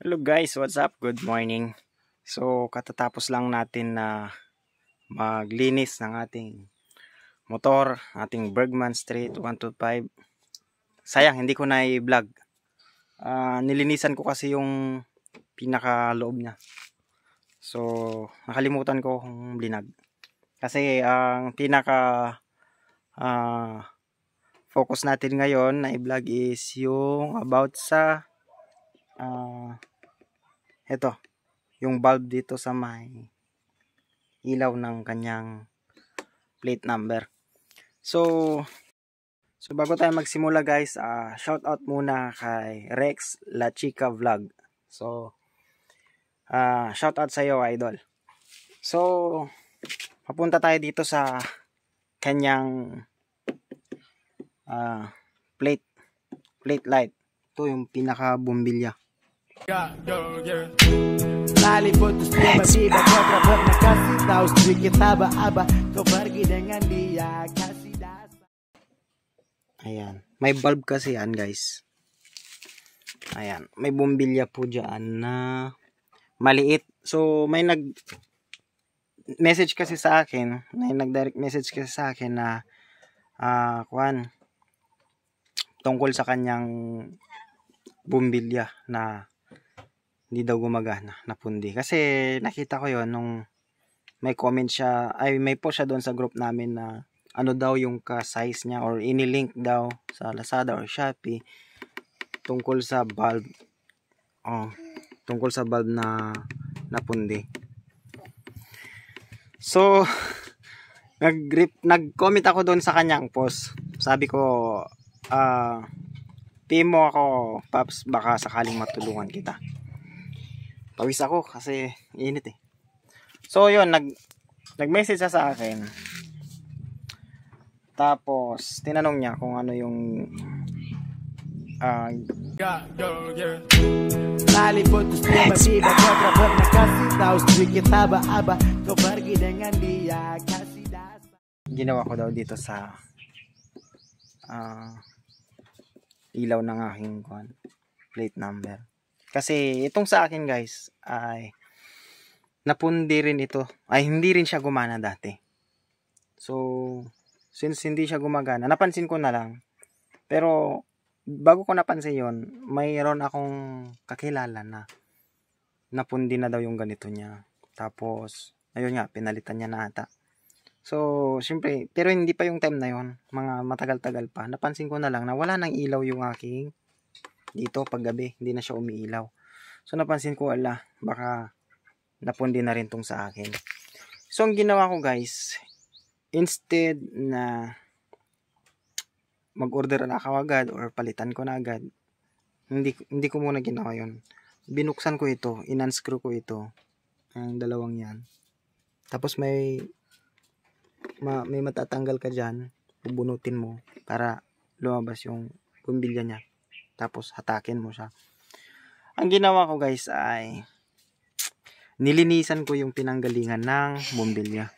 Hello guys, what's up? Good morning. So katatapos lang natin na maglinis ng ating motor, ating Bergman Street 125. Sayang hindi ko na i-vlog. Nilinisan ko kasi yung pinakaloob niya. So nakalimutan ko kung blinag. Kasi ang focus natin ngayon na i-vlog is yung about sa ito, yung bulb dito sa may ilaw ng kanyang plate number. So bago tayo magsimula guys, shout out muna kay Rex La Chica Vlog. So shout out sa iyo, idol. So papunta tayo dito sa kanyang plate light. Ito yung pinaka bumbilya. Nalipot terus tiba-tiba kau terbuat kasih tahu sedikit aba-aba kau pergi dengan dia kasih dasar. Ayan, may bulb kasi yan guys. Ayan, may bumbilya po dyan na maliit. So may nag-message kasi sa akin, may nag-direct message kasi sa akin na tungkol sa kanyang bumbilya na hindi daw gumagana, napundi. Kasi nakita ko yon nung may comment siya, may post siya doon sa group namin na ano daw yung ka-size niya or inilink daw sa Lazada or Shopee tungkol sa bulb. Tungkol sa bulb na napundi. So nag-comment ako doon sa kanyang post. Sabi ko, PM mo ako, Paps, baka sakaling matulungan kita. Pawis ako kasi init eh. So yun, nag-message siya sa akin. Tapos tinanong niya kung ano yung Nalipot terus tiba-tiba kau terbuat kasih tahu sedikit aba-aba kau pergi dengan dia kasih dasar. Ginawa ko daw dito sa ilaw ng aking plate number. Kasi itong sa akin guys ay napundi rin ito. Ay hindi rin siya gumana dati. So since hindi siya gumagana, napansin ko na lang. Pero bago ko napansin yon, mayroon akong kakilala na napundi na daw yung ganito niya. Tapos ayun nga, pinalitan niya na ata. So syempre, pero hindi pa yung time na yon, mga matagal-tagal pa. Napansin ko na lang na wala nang ilaw yung aking dito pag gabi, hindi na siya umiilaw. So napansin ko, baka napundi na rin tong sa akin. So ang ginawa ko guys, instead na mag-order na ako agad or palitan ko na agad, hindi ko muna ginawa yun. Binuksan ko ito, in-unscrew ko ito, ang dalawang yan. Tapos may matatanggal ka dyan, bubunutin mo para lumabas yung bumbilya niya. Tapos hatakin mo siya. Ang ginawa ko guys ay nilinisan ko yung pinanggalingan ng bumbilya.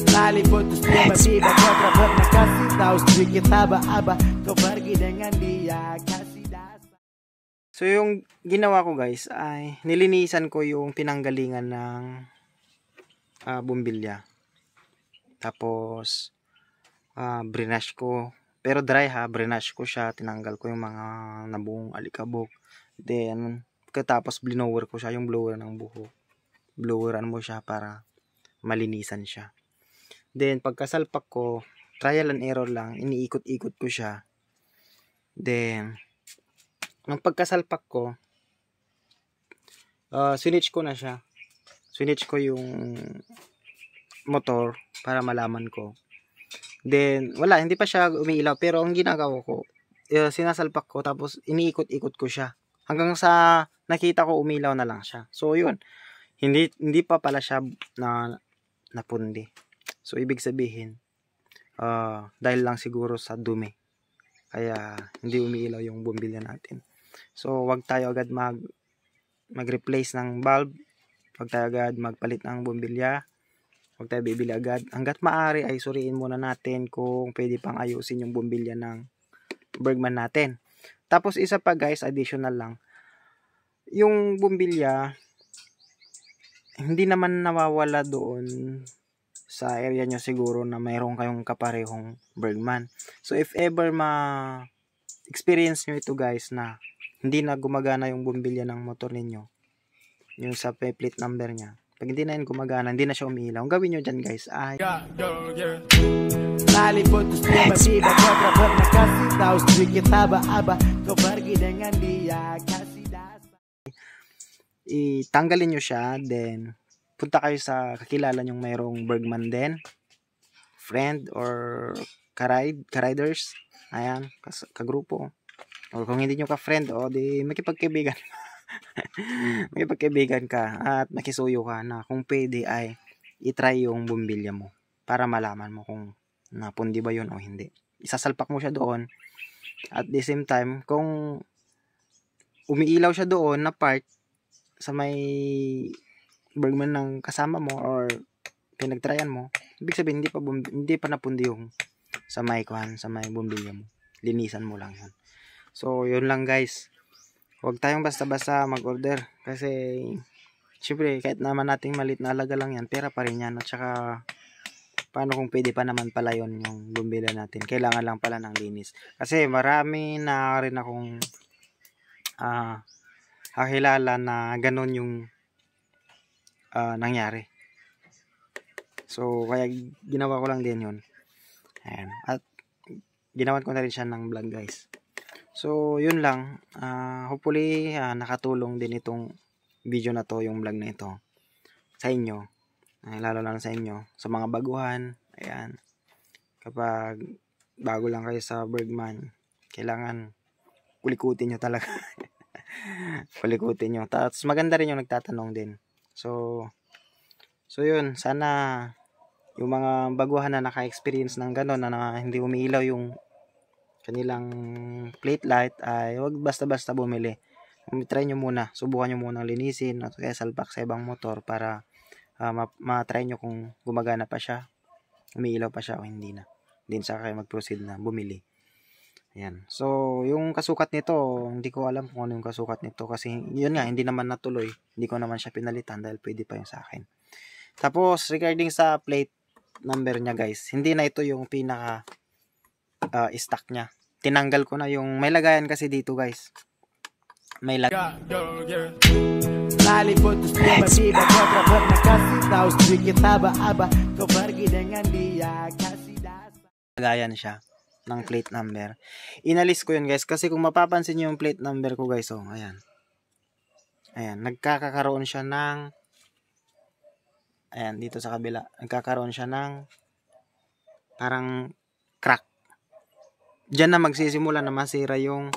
Nalipot terus tiba-tiba kau terbuat kasih tahu sedikit aba-aba kau pergi dengan dia kasih dasar. So yung ginawa ko guys ay nilinisan ko yung pinanggalingan ng bumbilya. Tapos brinash ko, pero dry brinash ko siya, tinanggal ko yung mga nabuong alikabok. Then pagkatapos blower ko siya, yung blower ng buhok, bloweran mo siya para malinisan siya. Then pagkasalpak ko, trial and error lang, iniikot-ikot ko siya. Then nung pagkasalpak ko, switch ko na siya, switch ko yung motor para malaman ko. Then wala, hindi pa siya umiilaw, pero ang ginagawa ko, sinasalpak ko tapos iniikot-ikot ko siya hanggang sa nakita ko umilaw na lang siya. So yun, hindi pa pala siya napundi. So ibig sabihin, dahil lang siguro sa dumi, kaya hindi umiilaw yung bumbilya natin. So wag tayo agad mag-replace ng bulb, wag tayo agad magpalit ng bumbilya. Huwag tayo bibili agad. Hanggat maaari ay suriin muna natin kung pwede pang ayusin yung bumbilya ng Bergman natin. Tapos isa pa guys, additional lang. Yung bumbilya, hindi naman nawawala doon sa area nyo siguro na mayroon kayong kaparehong Bergman. So if ever experience nyo ito guys na hindi na gumagana yung bumbilya ng motor ninyo, yung sa plate number niya, pag hindi na yun gumagana, hindi na siya umiilaw, ang gawin nyo dyan guys ay Nalipot terus tiba-tiba kau terbuat kasih tahu sedikit aba-aba kau pergi dengan dia kasih dasar. Itanggalin nyo siya, then punta kayo sa kakilala nyong mayroong Bergman din, friend or ka-riders, ayan, kagrupo. O kung hindi nyo ka-friend, o di makipagkaibigan. Makipagkaibigan ka at makisuyo ka na kung pwede ay itry yung bumbilya mo para malaman mo kung napundi ba yun o hindi. Isasalpak mo siya doon. At the same time, kung umiilaw siya doon na part sa may Bergman ng kasama mo or pinagtryan mo, ibig sabihin hindi pa napundi yung sa may bumbilya mo. Linisan mo lang yan. So, yun lang guys. Huwag tayong basta-basta mag-order kasi syempre kahit naman nating malit na alaga lang yan, pera pa rin yan. At saka paano kung pwede pa naman pala yun yung bumbilya natin. Kailangan lang pala ng linis. Kasi marami na rin akong kakilala na ganun yung nangyari. So, kaya ginawa ko lang din yun. Ayan. At ginawan ko na rin siya ng vlog guys. So, yun lang. Hopefully, nakatulong din itong video na to, yung vlog na ito sa inyo. Lalo lang sa inyo. Sa mga baguhan. Ayan. Kapag bago lang kayo sa Bergman, kailangan kulikutin nyo talaga. Kulikutin nyo. Tapos maganda rin yung nagtatanong din. So yun. Sana yung mga baguhan na naka-experience ng gano'n na hindi umiilaw yung kanilang plate light ay wag basta-basta bumili. Try nyo muna, subukan nyo muna linisin at kaya salpak sa ibang motor para ma-try nyo kung gumagana pa siya, umiilaw pa siya o hindi na. Din sa kayo mag-proceed na bumili. Ayan. So, yung kasukat nito, hindi ko alam kung ano yung kasukat nito kasi yun nga, hindi naman natuloy. Hindi ko naman siya pinalitan dahil pwede pa yung sa akin. Tapos, regarding sa plate number niya guys, hindi na ito yung pinaka stock niya. Tinanggal ko na yung may lagayan kasi dito guys. May lagayan. Nalipot terus tiba-tiba kau terbuat kasih tahu sedikit aba-aba kau pergi dengan dia kasih dasar. Lagayan siya ng plate number. Inalis ko yun guys kasi kung mapapansin niyo yung plate number ko guys, oh, ayan. Ayan, nagkakaroon siya ng ayan, dito sa kabila, nagkakaroon siya ng parang crack. Diyan na magsisimula na masira yung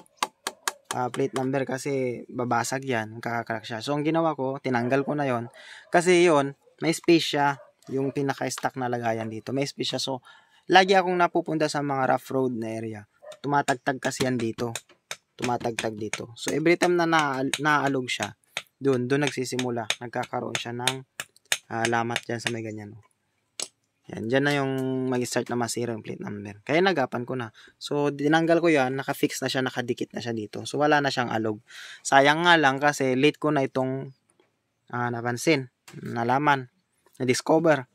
plate number kasi babasag yan, nagkaka-crack siya. So, ang ginawa ko, tinanggal ko na yon kasi yon may space siya, yung pinaka-stock na lagayan dito. May space siya. So, lagi akong napupunta sa mga rough road na area. Tumatagtag kasi yan dito. Tumatagtag dito. So, every time na naalog siya, doon nagsisimula. Nagkakaroon siya ng lamat dyan sa may ganyan. Yan, dyan na yung mag-start na masira yung plate number. Kaya nagapan ko na. So, dinanggal ko yan, nakafix na siya, nakadikit na siya dito. So, wala na siyang alog. Sayang nga lang kasi late ko na itong napansin, nalaman, na-discover.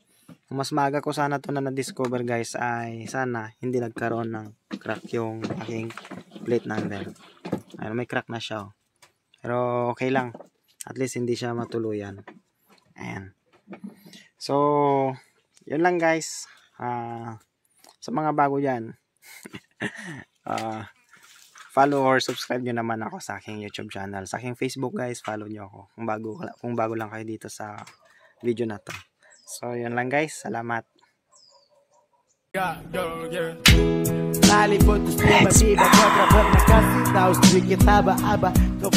Kung mas maaga ko sana ito na na-discover guys, ay sana hindi nagkaroon ng crack yung aking plate number. Ayun, may crack na siya. Oh. Pero okay lang. At least hindi siya matuluyan. Ayan. So, yun lang guys. Sa mga bago dyan, follow or subscribe nyo naman ako sa aking YouTube channel. Sa aking Facebook guys, follow nyo ako kung bago lang kayo dito sa video na to. So, yun lang guys. Salamat. Nalipot terus tiba-tiba kau terbuat kasih tahu sedikit aba-aba kau